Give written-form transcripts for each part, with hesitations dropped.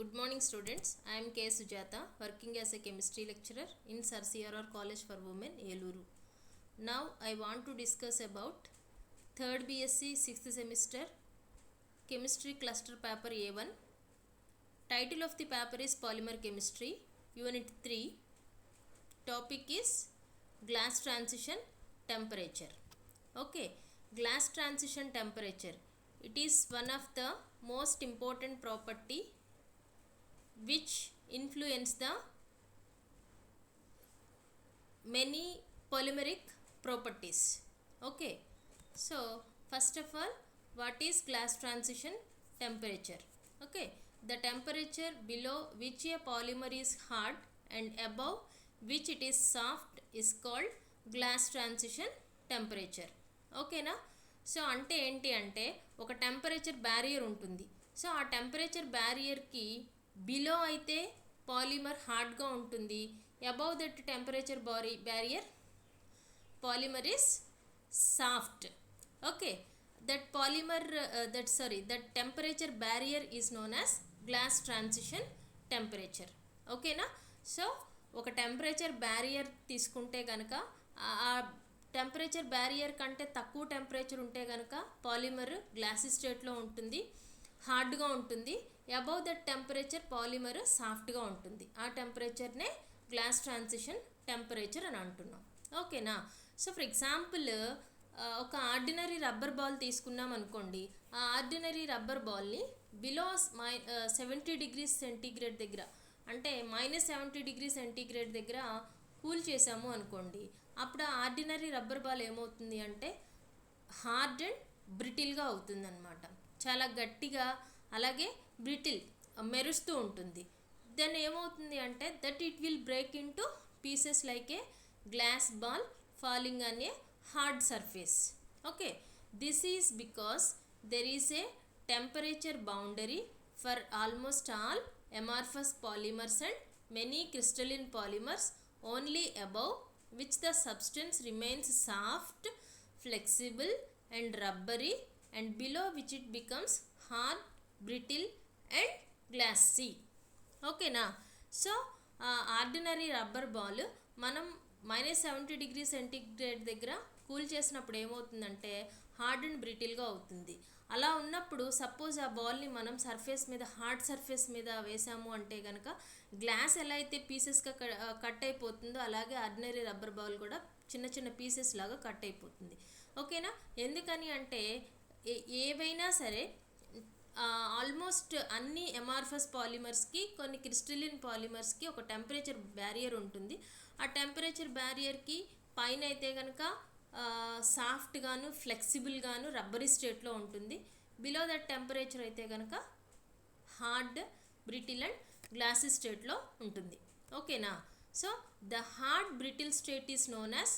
Good morning students. I am K. Sujata, working as a chemistry lecturer in Sir CRR College for Women, Eluru. Now I want to discuss about 3rd BSc 6th semester chemistry cluster paper A1. Title of the paper is Polymer Chemistry, Unit 3. Topic is glass transition temperature. Okay, glass transition temperature. It is one of the most important property which influence the many polymeric properties. Okay, so first of all, what is glass transition temperature? Okay, the temperature below which a polymer is hard and above which it is soft is called glass transition temperature. ఓకేనా. So అంటే ఏంటి అంటే ఒక temperature barrier ఉంటుంది. So ఆ temperature బ్యారియర్కి below అయితే polymer హార్డ్గా ఉంటుంది, above that temperature barrier polymer is soft. Okay, that polymer that temperature barrier is known as glass transition temperature. ఓకేనా. సో ఒక టెంపరేచర్ బ్యారియర్ తీసుకుంటే కనుక ఆ టెంపరేచర్ బ్యారియర్ కంటే తక్కువ టెంపరేచర్ ఉంటే కనుక పాలిమర్ గ్లాసీ స్టేట్లో ఉంటుంది, హార్డ్గా ఉంటుంది. అబౌవ్ దట్ టెంపరేచర్ పాలిమర్ సాఫ్ట్గా ఉంటుంది. ఆ టెంపరేచర్నే గ్లాస్ ట్రాన్సిషన్ టెంపరేచర్ అని అంటున్నాం. ఓకేనా. సో ఫర్ ఎగ్జాంపుల్ ఒక ఆర్డినరీ రబ్బర్ బాల్ తీసుకున్నాం అనుకోండి. ఆ ఆర్డినరీ రబ్బర్ బాల్ని బిలో 70 degrees సెంటీగ్రేడ్ దగ్గర, అంటే -70 degrees సెంటీగ్రేడ్ దగ్గర కూల్ చేసాము అనుకోండి. అప్పుడు ఆ ఆర్డినరీ రబ్బర్ బాల్ ఏమవుతుంది అంటే హార్డ్ అండ్ బ్రిటిల్గా అవుతుంది అనమాట. చాలా గట్టిగా, అలాగే బ్రిటిల్, మెరుస్తూ ఉంటుంది. దెన్ ఏమవుతుంది అంటే that it will break in to pieces like A glass ball falling on a hard surface. Okay, this is because there is a temperature boundary for almost all amorphous polymers and many crystalline polymers, only above which the substance remains soft, flexible and rubbery, and below which it becomes hard, brittle and glassy. ఓకేనా. So ordinary rubber ball మనం -70 degrees centigrade దగ్గర cool చేసినప్పుడు ఏమవుతుందంటే hard and బ్రిటిల్గా అవుతుంది. అలా ఉన్నప్పుడు suppose ఆ బాల్ని మనం సర్ఫేస్ మీద, హార్డ్ సర్ఫేస్ మీద వేసాము అంటే కనుక గ్లాస్ ఎలా అయితే పీసెస్గా కట్ అయిపోతుందో అలాగే ఆర్డినరీ రబ్బర్ బాల్ కూడా చిన్న చిన్న పీసెస్ లాగా కట్ అయిపోతుంది. ఓకేనా. ఎందుకని అంటే ఏవైనా సరే ఆల్మోస్ట్ అన్ని ఎమార్ఫస్ పాలిమర్స్కి, కొన్ని క్రిస్టలిన్ పాలిమర్స్కి ఒక టెంపరేచర్ బ్యారియర్ ఉంటుంది. ఆ టెంపరేచర్ బ్యారియర్కి పైన అయితే కనుక సాఫ్ట్గాను, ఫ్లెక్సిబుల్గాను, రబ్బరీ స్టేట్లో ఉంటుంది. బిలో దట్ టెంపరేచర్ అయితే కనుక హార్డ్, బ్రిటిల్ అండ్ గ్లాసీ స్టేట్లో ఉంటుంది. ఓకేనా. So the hard brittle state is known as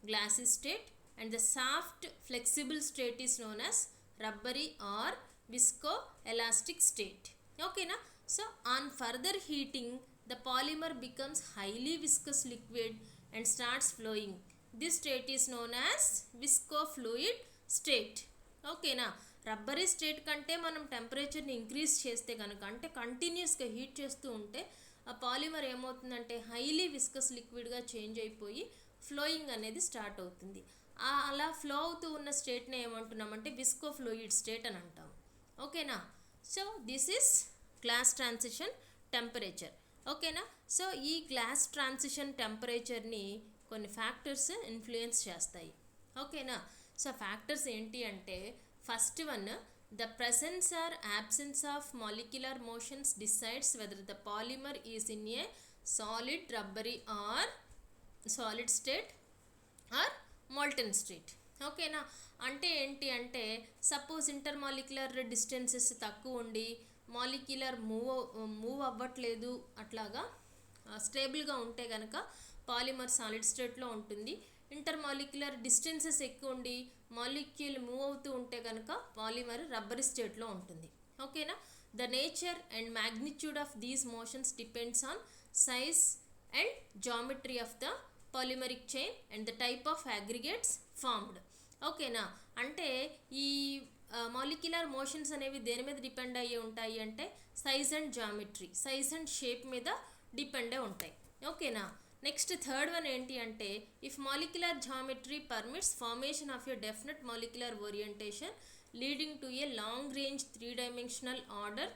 glassy state and the soft flexible state is known as rubbery or viscoelastic state. ఓకేనా. So on further heating the polymer becomes highly viscous liquid and starts flowing. This state is known as viscofluid state. ఓకేనా. Rubbery state కంటే మనం టెంపరేచర్ని increase చేస్తే కనుక, అంటే కంటిన్యూస్గా heat చేస్తూ ఉంటే ఆ పాలిమర్ ఏమవుతుందంటే హైలీ విస్కస్ లిక్విడ్గా చేంజ్ అయిపోయి ఫ్లోయింగ్ అనేది స్టార్ట్ అవుతుంది. అలా ఫ్లో అవుతూ ఉన్న స్టేట్ని ఏమంటున్నామంటే విస్కోఫ్లూయిడ్ స్టేట్ అని అంటాం. ఓకేనా. So this is glass transition temperature. ఓకేనా. సో ఈ గ్లాస్ ట్రాన్సిషన్ టెంపరేచర్ని కొన్ని ఫ్యాక్టర్స్ ఇన్ఫ్లుయెన్స్ చేస్తాయి. ఓకేనా. సో ఫ్యాక్టర్స్ ఏంటి అంటే first one, the presence or absence of molecular motions decides whether the polymer is in a solid, rubbery or solid state or molten state. ఓకేనా. అంటే ఏంటి అంటే సపోజ్ ఇంటర్మాలిక్యులర్ డిస్టెన్సెస్ తక్కువ ఉండి మాలిక్యులర్ మూవ్ అవ్వట్లేదు, అట్లాగా స్టేబుల్గా ఉంటే కనుక పాలిమర్ సాలిడ్ స్టేట్లో ఉంటుంది. ఇంటర్మాలిక్యులర్ డిస్టెన్సెస్ ఎక్కువ ఉండి మాలిక్యూల్ మూవ్ అవుతూ ఉంటే కనుక పాలిమర్ రబ్బరీ స్టేట్లో ఉంటుంది. ఓకేనా. The nature and magnitude of these motions depends on size and geometry of the polymeric chain and the type of aggregates formed. ఓకేనా. అంటే ఈ మాలిక్యులర్ మోషన్స్ అనేవి దేని మీద డిపెండ్ అయ్యి ఉంటాయి అంటే size and geometry, size and shape మీద డిపెండ్ అయి ఉంటాయి. ఓకేనా. నెక్స్ట్ థర్డ్ వన్ ఏంటి అంటే if molecular geometry permits formation of a definite molecular orientation leading to a long range 3-dimensional order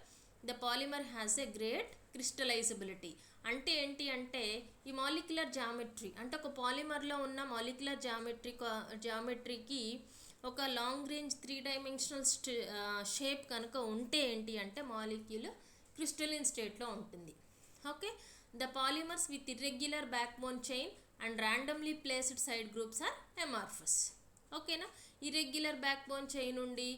the polymer has a great crystallizability. అంటే ఏంటి అంటే ఈ మాలిక్యులర్ జామెట్రీ అంటే ఒక పాలిమర్లో ఉన్న మాలిక్యులర్ జామెట్రీకి ఒక లాంగ్ రేంజ్ 3-dimensional షేప్ కనుక ఉంటే ఏంటి అంటే మాలిక్యూల్ క్రిస్టలిన్ స్టేట్లో ఉంటుంది. Okay. The polymers with irregular backbone chain and randomly placed side groups are amorphous. ఓకేనా. ఇర్రెగ్యులర్ బ్యాక్బోన్ చైన్ ఉండి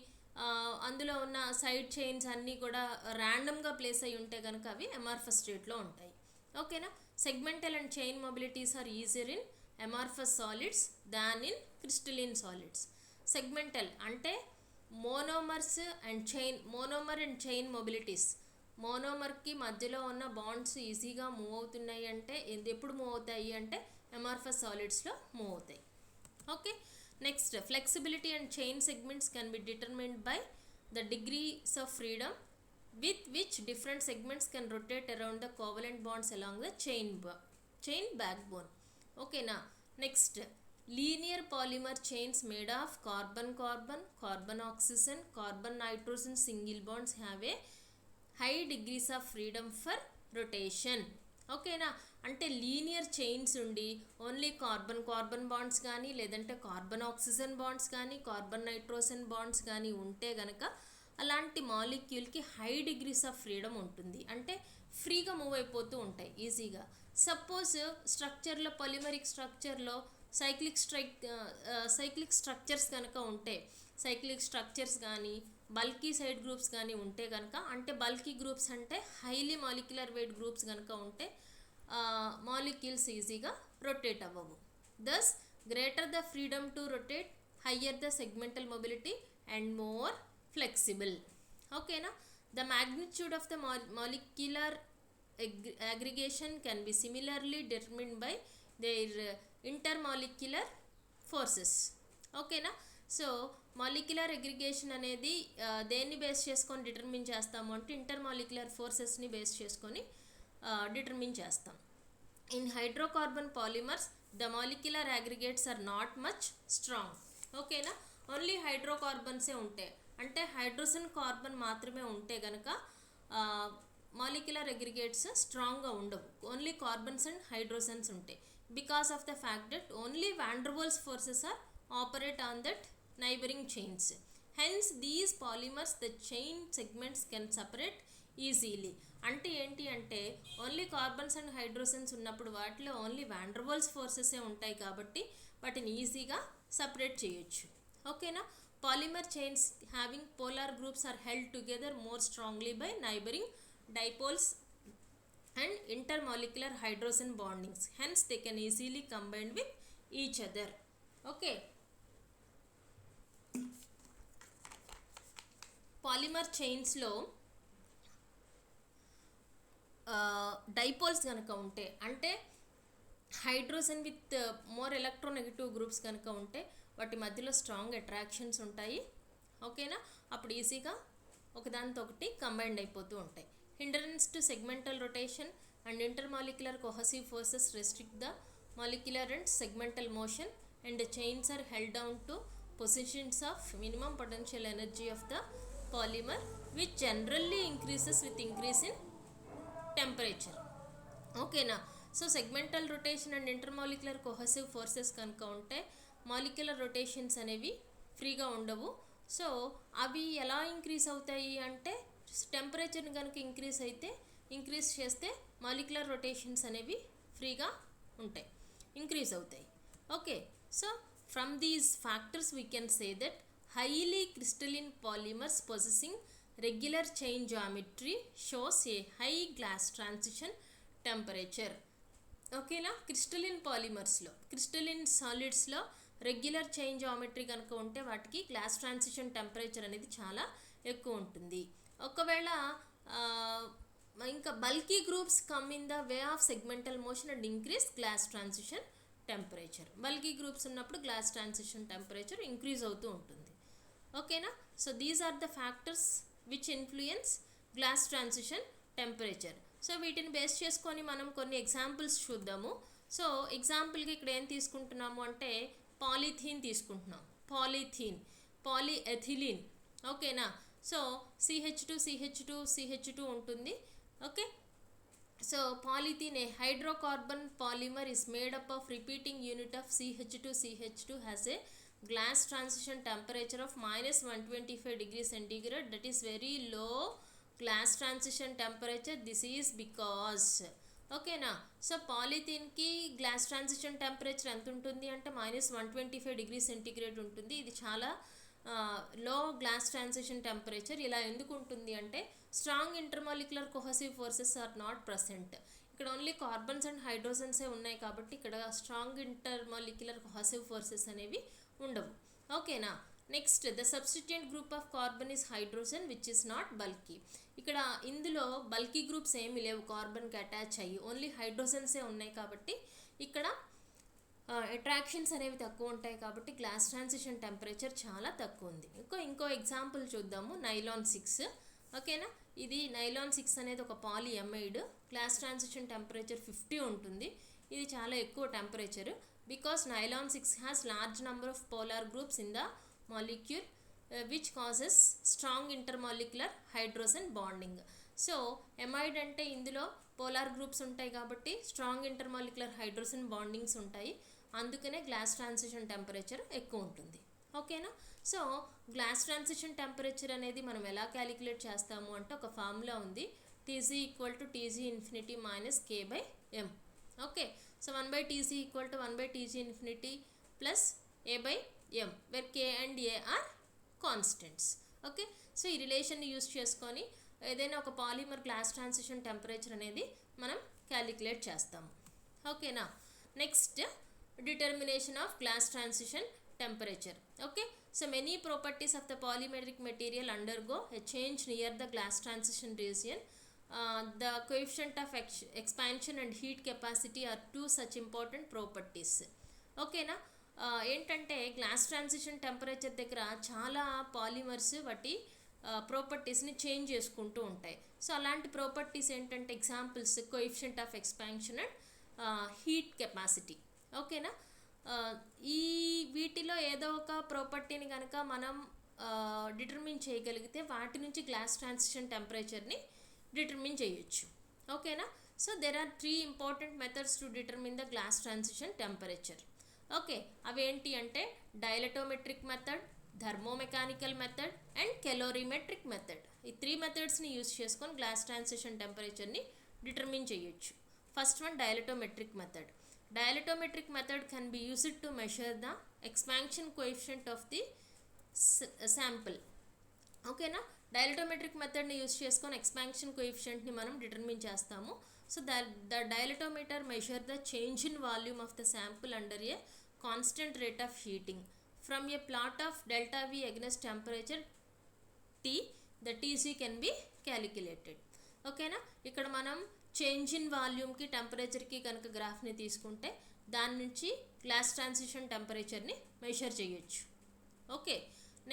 అందులో ఉన్న సైడ్ చైన్స్ అన్నీ కూడా ర్యాండమ్గా ప్లేస్ అయి ఉంటే కనుక అవి అమార్ఫస్ స్టేట్లో ఉంటాయి. ఓకేనా. Segmental and chain mobilities are easier in amorphous solids than in crystalline solids. Segmental అంటే మోనోమర్ అండ్ చైన్ మొబిలిటీస్, మోనోమర్కి మధ్యలో ఉన్న బాండ్స్ ఈజీగా మూవ్ అవుతున్నాయి అంటే ఎప్పుడు మూవ్ అవుతాయి అంటే అమార్ఫస్ సాలిడ్స్లో మూవ్ అవుతాయి. Okay. Next flexibility and chain segments can be determined by the degrees of freedom with which different segments can rotate around the covalent bonds along the chain backbone. ఓకేనా. Next linear polymer chains made of carbon oxygen, carbon nitrogen single bonds have a high degrees of freedom for rotation. ఓకేనా. అంటే linear chains ఉండి only carbon bonds కానీ లేదంటే carbon oxygen bonds కానీ carbon nitrogen bonds కానీ ఉంటే కనుక అలాంటి మాలిక్యూల్కి హై డిగ్రీస్ ఆఫ్ ఫ్రీడమ్ ఉంటుంది. అంటే ఫ్రీగా మూవ్ అయిపోతూ ఉంటాయి ఈజీగా. సపోజ్ స్ట్రక్చర్లో పాలిమరిక్ స్ట్రక్చర్లో సైక్లిక్ స్ట్రక్చర్స్ కనుక ఉంటే సైక్లిక్ స్ట్రక్చర్స్ కానీ బల్కీ సైడ్ గ్రూప్స్ కానీ ఉంటే కనుక అంటే బల్కీ గ్రూప్స్ అంటే హైలీ మాలిక్యులర్ వెయిట్ గ్రూప్స్ కనుక ఉంటే మాలిక్యూల్స్ ఈజీగా రొటేట్ అవ్వవు. Thus greater the freedom to rotate higher the segmental mobility and more flexible. ఓకేనా. The magnitude of the molecular aggregation can be similarly determined by their intermolecular forces. ఓకేనా. So molecular aggregation అనేది దేన్ని base చేసుకొని determine చేస్తాము అంటే intermolecular ఫోర్సెస్ని base చేసుకొని determine చేస్తాం. In hydrocarbon polymers the molecular aggregates are not much strong. ఓకేనా. ఓన్లీ హైడ్రోకార్బన్సే ఉంటాయి అంటే హైడ్రోజన్ కార్బన్ మాత్రమే ఉంటే కనుక మాలిక్యులర్ అగ్రిగేట్స్ స్ట్రాంగ్గా ఉండవు. ఓన్లీ కార్బన్స్ అండ్ హైడ్రోజన్స్ ఉంటాయి because of the fact that only van der Waals forces are operate on that neighboring chains. Hence these polymers the chain segments can separate easily. అంటే ఏంటి అంటే only carbons and hydrogens ఉన్నప్పుడు వాటిలో only వాండర్వాల్స్ ఫోర్సెసే ఉంటాయి కాబట్టి వాటిని ఈజీగా సపరేట్ చేయొచ్చు. ఓకేనా. Polymer chains having polar groups are held together more strongly by neighbouring dipoles and intermolecular hydrogen bondings. Hence they can easily combine with each other. Okay. Polymer చైన్స్లో dipoles కనుక ఉంటే అంటే hydrogen with more electronegative groups కనుక ఉంటే వాటి మధ్యలో strong attractions ఉంటాయి. ఓకేనా. అప్పుడు ఈజీగా ఒకదానితో ఒకటి కంబైండ్ అయిపోతూ ఉంటాయి. Hindrance to segmental rotation and intermolecular cohesive forces restrict the molecular and segmental motion and chains are held down to positions of minimum potential energy of the polymer which generally increases with increase in temperature. ఓకేనా. So segmental rotation and intermolecular cohesive forces కనుక ఉంటే molecular rotations అనేవి ఫ్రీగా ఉండవు. So అవి ఎలా increase అవుతాయి అంటే టెంపరేచర్ని కనుక ఇంక్రీజ్ చేస్తే మాలిక్యులర్ రొటేషన్స్ అనేవి ఫ్రీగా ఉంటాయి, ఇంక్రీజ్ అవుతాయి. Okay. So from these factors we can say that highly crystalline polymers possessing regular chain geometry shows a high glass transition temperature. ఓకేనా. క్రిస్టలిన్ పాలిమర్స్లో క్రిస్టలిన్ సాలిడ్స్లో రెగ్యులర్ చైన్ జామెట్రీ కనుక ఉంటే వాటికి గ్లాస్ ట్రాన్సిషన్ టెంపరేచర్ అనేది చాలా ఎక్కువ ఉంటుంది. ఒకవేళ ఇంకా bulky groups come in the way of segmental motion and increase glass transition temperature. Bulky groups ఉన్నప్పుడు గ్లాస్ ట్రాన్సిషన్ టెంపరేచర్ ఇంక్రీజ్ అవుతూ ఉంటుంది. ఓకేనా. So these are the factors which influence glass transition temperature. So వీటిని base చేసుకొని మనం కొన్ని examples చూద్దాము. So ఎగ్జాంపుల్కి ఇక్కడ ఏం తీసుకుంటున్నాము అంటే పాలిథీన్ తీసుకుంటున్నాం, పాలిఎథిలీన్. ఓకేనా. సో CH2 ఉంటుంది. Okay. So polythene, a hydrocarbon polymer, is made up of repeating unit of CH2 has a glass transition temperature of -125 degrees centigrade. That is very low glass transition temperature. This is because ఓకేనా. So పాలిథీన్కి glass transition temperature ఎంత ఉంటుంది అంటే -125 degree centigrade ఉంటుంది. ఇది చాలా లో glass transition temperature. ఇలా ఎందుకు ఉంటుంది అంటే strong intermolecular cohesive forces are not present. ఇక్కడ ఓన్లీ కార్బన్స్ అండ్ హైడ్రోజన్సే ఉన్నాయి కాబట్టి ఇక్కడ స్ట్రాంగ్ ఇంటర్మాలిక్యులర్ కొహెసివ్ ఫోర్సెస్ అనేవి ఉండవు. ఓకేనా. Next, the substituent group of carbon is hydrogen which is not bulky. ఇక్కడ ఇందులో బల్కీ గ్రూప్స్ ఏమి లేవు కార్బన్కి అటాచ్ అయ్యి, ఓన్లీ హైడ్రోజన్సే ఉన్నాయి కాబట్టి ఇక్కడ అట్రాక్షన్స్ అనేవి తక్కువ ఉంటాయి కాబట్టి గ్లాస్ ట్రాన్సిషన్ టెంపరేచర్ చాలా తక్కువ ఉంది. ఇంకో ఎగ్జాంపుల్ చూద్దాము. నైలాన్ 6. ఓకేనా. ఇది నైలాన్ 6 అనేది ఒక పాలియమైడ్. గ్లాస్ ట్రాన్సిషన్ టెంపరేచర్ 50 ఉంటుంది. ఇది చాలా ఎక్కువ temperature because nylon 6 has large number of polar groups in the molecule which causes strong intermolecular hydrogen bonding. So amide అంటే ఇందులో పోలార్ గ్రూప్స్ ఉంటాయి కాబట్టి స్ట్రాంగ్ ఇంటర్మాలిక్యులర్ హైడ్రోజన్ బాండింగ్స్ ఉంటాయి, అందుకనే గ్లాస్ ట్రాన్సిషన్ టెంపరేచర్ ఎక్కువ ఉంటుంది. ఓకేనా. సో గ్లాస్ ట్రాన్సిషన్ టెంపరేచర్ అనేది మనం ఎలా క్యాలిక్యులేట్ చేస్తాము అంటే ఒక ఫార్ములా ఉంది, Tc = Tg infinity - K/m. Okay. So 1/Tc = 1/Tg infinity plus A/m, where K and A are constants. Okay. So ఈ రిలేషన్ని యూస్ చేసుకొని ఏదైనా ఒక పాలిమర్ గ్లాస్ ట్రాన్సిషన్ టెంపరేచర్ అనేది మనం క్యాలిక్యులేట్ చేస్తాము. ఓకేనా. Next, determination of glass transition temperature. Okay. So many properties of the polymeric material undergo a change near the glass transition region. The coefficient of expansion and heat capacity are two such important properties. Okay na. ఏంటంటే glass transition temperature దగ్గర చాలా polymers వాటి ప్రాపర్టీస్ని change చేసుకుంటూ ఉంటాయి. So అలాంటి properties ఏంటంటే examples coefficient of expansion and heat capacity. ఓకేనా. ఈ వీటిలో ఏదో ఒక ప్రాపర్టీని కనుక మనం డిటర్మిన్ చేయగలిగితే వాటి నుంచి గ్లాస్ ట్రాన్సిషన్ టెంపరేచర్ని డిటర్మిన్ చేయొచ్చు. ఓకేనా. So there are 3 important methods to determine the glass transition temperature. Okay. అవేంటి అంటే dilatometric method, thermomechanical method and calorimetric method. ఈ 3 మెథడ్స్ని యూస్ చేసుకొని గ్లాస్ ట్రాన్సిషన్ టెంపరేచర్ని డిటర్మిన్ చేయొచ్చు. First one dilatometric method. Dialectometric method can be used to measure the expansion coefficient of the sample. Okay na. Dialectometric method ni use చేసుకొని expansion coefficient ni మనం determine చేస్తాము. So the dialetometer measure the change in volume of the sample under a constant rate of heating. From a plot of delta V against temperature T, the Tc can be calculated. Okay na. ఇక్కడ మనం change in వాల్యూమ్కి టెంపరేచర్కి కనుక గ్రాఫ్ని తీసుకుంటే దాని నుంచి glass transition టెంపరేచర్ని measure చేయొచ్చు. Okay.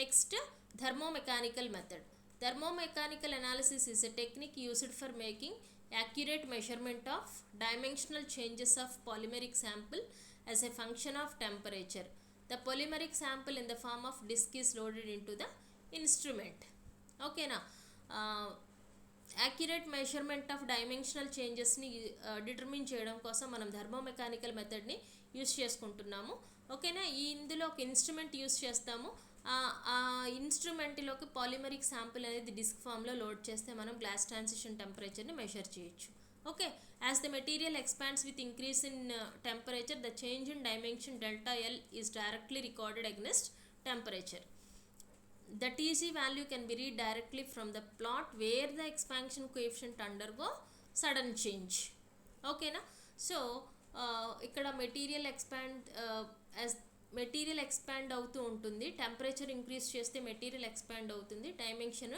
Next, thermomechanical method. Thermomechanical analysis is a technique used for making accurate measurement of dimensional changes of polymeric sample as a function of temperature. The polymeric sample in the form of disk is loaded into the instrument. ఓకేనా. Accurate measurement of dimensional చేంజెస్ని డిటర్మిన్ చేయడం కోసం మనం థర్మోమెకానికల్ మెథడ్ని use చేసుకుంటున్నాము. ఓకేనా. ఇందులో ఒక ఇన్స్ట్రుమెంట్ యూస్ చేస్తాము. ఆ ఇన్స్ట్రుమెంట్లోకి పాలిమరిక్ శాంపుల్ అనేది డిస్క్ ఫామ్లో లోడ్ చేస్తే మనం గ్లాస్ ట్రాన్సిషన్ టెంపరేచర్ని మెషర్ చేయొచ్చు. Okay. As the material expands with increase in temperature, the change in dimension delta L is directly recorded against temperature. The Tc value can be read directly from the plot where the expansion coefficient undergo sudden change. Okay na. So ఇక్కడ material expand అవుతూ ఉంటుంది, temperature increase చేస్తే material expand అవుతుంది, dimension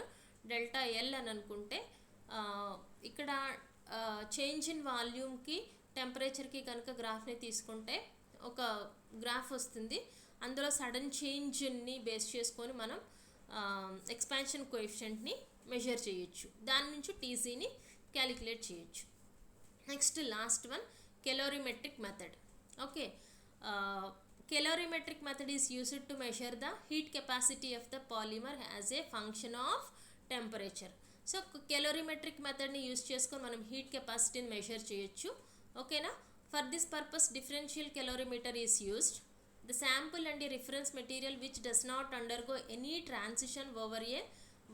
delta L అని అనుకుంటే ఇక్కడ change in వాల్యూమ్కి టెంపరేచర్కి కనుక గ్రాఫ్ని తీసుకుంటే ఒక గ్రాఫ్ వస్తుంది. అందులో సడన్ చేంజ్ని బేస్ చేసుకొని మనం ఎక్స్పాన్షన్ కోఎఫిషియంట్ని మెజర్ చేయొచ్చు, దాని నుంచి టీసీని క్యాలిక్యులేట్ చేయొచ్చు. Next last one calorimetric method. Okay, calorimetric method is used to measure the heat capacity of the polymer as a function of temperature. So calorimetric మెథడ్ని use చేసుకొని మనం heat కెపాసిటీని మెజర్ చేయొచ్చు. ఓకేనా. For this purpose differential calorimeter is used. The sample and the reference material which does not undergo any transition over a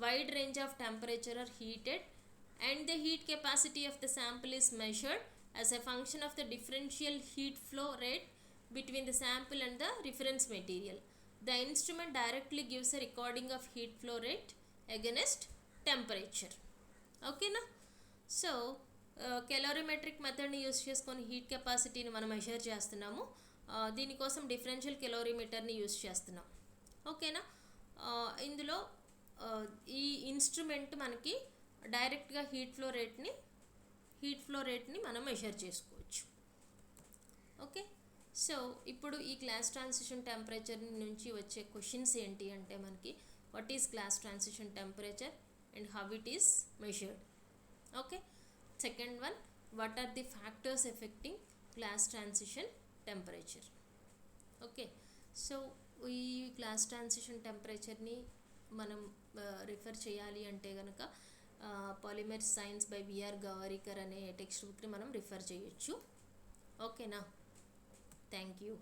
wide range of temperature are heated and the heat capacity of the sample is measured as a function of the differential heat flow rate between the sample and the reference material. The instrument directly gives a recording of heat flow rate against temperature. Okay na. So calorimetric method ni use cheskoni heat capacity ni మనం measure చేస్తున్నాము. దీనికోసం differential కెలోరీమీటర్ని use చేస్తున్నాం. ఓకేనా. ఇందులో ఈ instrument మనకి డైరెక్ట్గా heat flow రేట్ని మనం మెజర్ చేసుకోవచ్చు. ఓకే. సో ఇప్పుడు ఈ గ్లాస్ ట్రాన్సిషన్ టెంపరేచర్ నుంచి వచ్చే క్వశ్చన్స్ ఏంటి అంటే మనకి what is glass transition temperature and how it is measured. Okay. Second one, what are the factors affecting glass transition temperature. Okay. So ఈ గ్లాస్ ట్రాన్సిషన్ టెంపరేచర్ని మనం రిఫర్ చేయాలి అంటే కనుక polymer science by BR Gowariker అనే టెక్స్ట్ బుక్ని మనం refer చేయొచ్చు. ఓకేనా. Thank you.